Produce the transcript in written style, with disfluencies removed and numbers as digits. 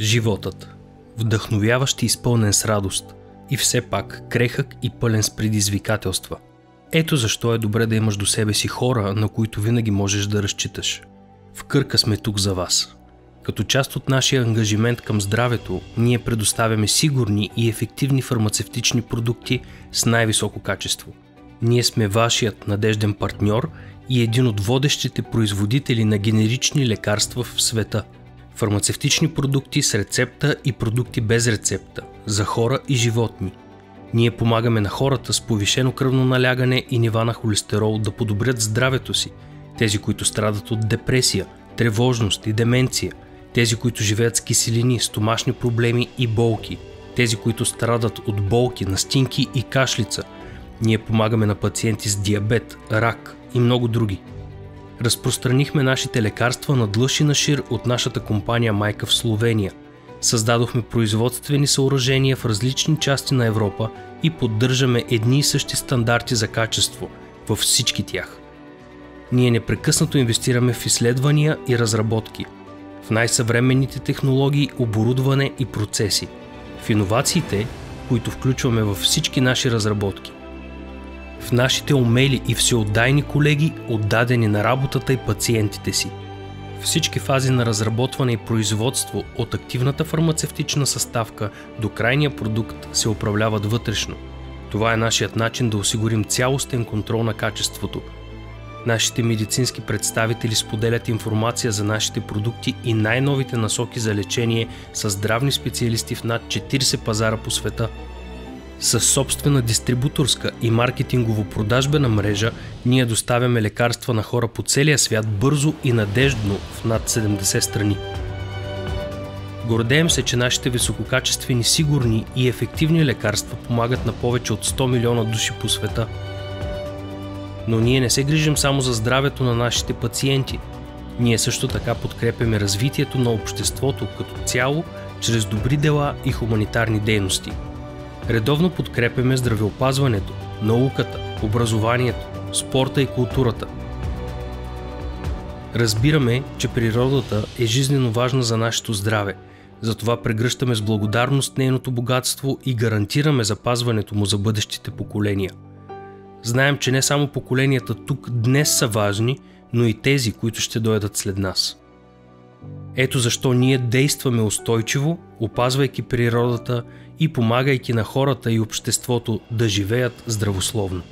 Животът. Вдъхновяващ и изпълнен с радост. И все пак крехък и пълен с предизвикателства. Ето защо е добре да имаш до себе си хора, на които винаги можеш да разчиташ. В Кърка сме тук за вас. Като част от нашия ангажимент към здравето, ние предоставяме сигурни и ефективни фармацевтични продукти с най-високо качество. Ние сме вашият надежден партньор и един от водещите производители на генерични лекарства в света. Фармацевтични продукти с рецепта и продукти без рецепта, за хора и животни. Ние помагаме на хората с повишено кръвно налягане и нива на холестерол да подобрят здравето си, тези, които страдат от депресия, тревожност и деменция, тези, които живеят с киселини, стомашни проблеми и болки, тези, които страдат от болки, настинки и кашлица. Ние помагаме на пациенти с диабет, рак и много други. Разпространихме нашите лекарства на длъж и на шир от нашата компания майка в Словения. Създадохме производствени съоръжения в различни части на Европа и поддържаме едни и същи стандарти за качество във всички тях. Ние непрекъснато инвестираме в изследвания и разработки, в най-съвременните технологии, оборудване и процеси, в иновациите, които включваме във всички наши разработки, в нашите умели и всеотдайни колеги, отдадени на работата и пациентите си. Всички фази на разработване и производство, от активната фармацевтична съставка до крайния продукт, се управляват вътрешно. Това е нашият начин да осигурим цялостен контрол на качеството. Нашите медицински представители споделят информация за нашите продукти и най-новите насоки за лечение с здравни специалисти в над 40 пазара по света. Със собствена дистрибуторска и маркетингово-продажбена мрежа ние доставяме лекарства на хора по целия свят бързо и надеждно в над 70 страни. Гордеем се, че нашите висококачествени, сигурни и ефективни лекарства помагат на повече от 100 милиона души по света. Но ние не се грижим само за здравето на нашите пациенти. Ние също така подкрепяме развитието на обществото като цяло, чрез добри дела и хуманитарни дейности. Редовно подкрепяме здравеопазването, науката, образованието, спорта и културата. Разбираме, че природата е жизнено важна за нашето здраве, затова прегръщаме с благодарност нейното богатство и гарантираме запазването му за бъдещите поколения. Знаем, че не само поколенията тук днес са важни, но и тези, които ще дойдат след нас. Ето защо ние действаме устойчиво, опазвайки природата и помагайки на хората и обществото да живеят здравословно.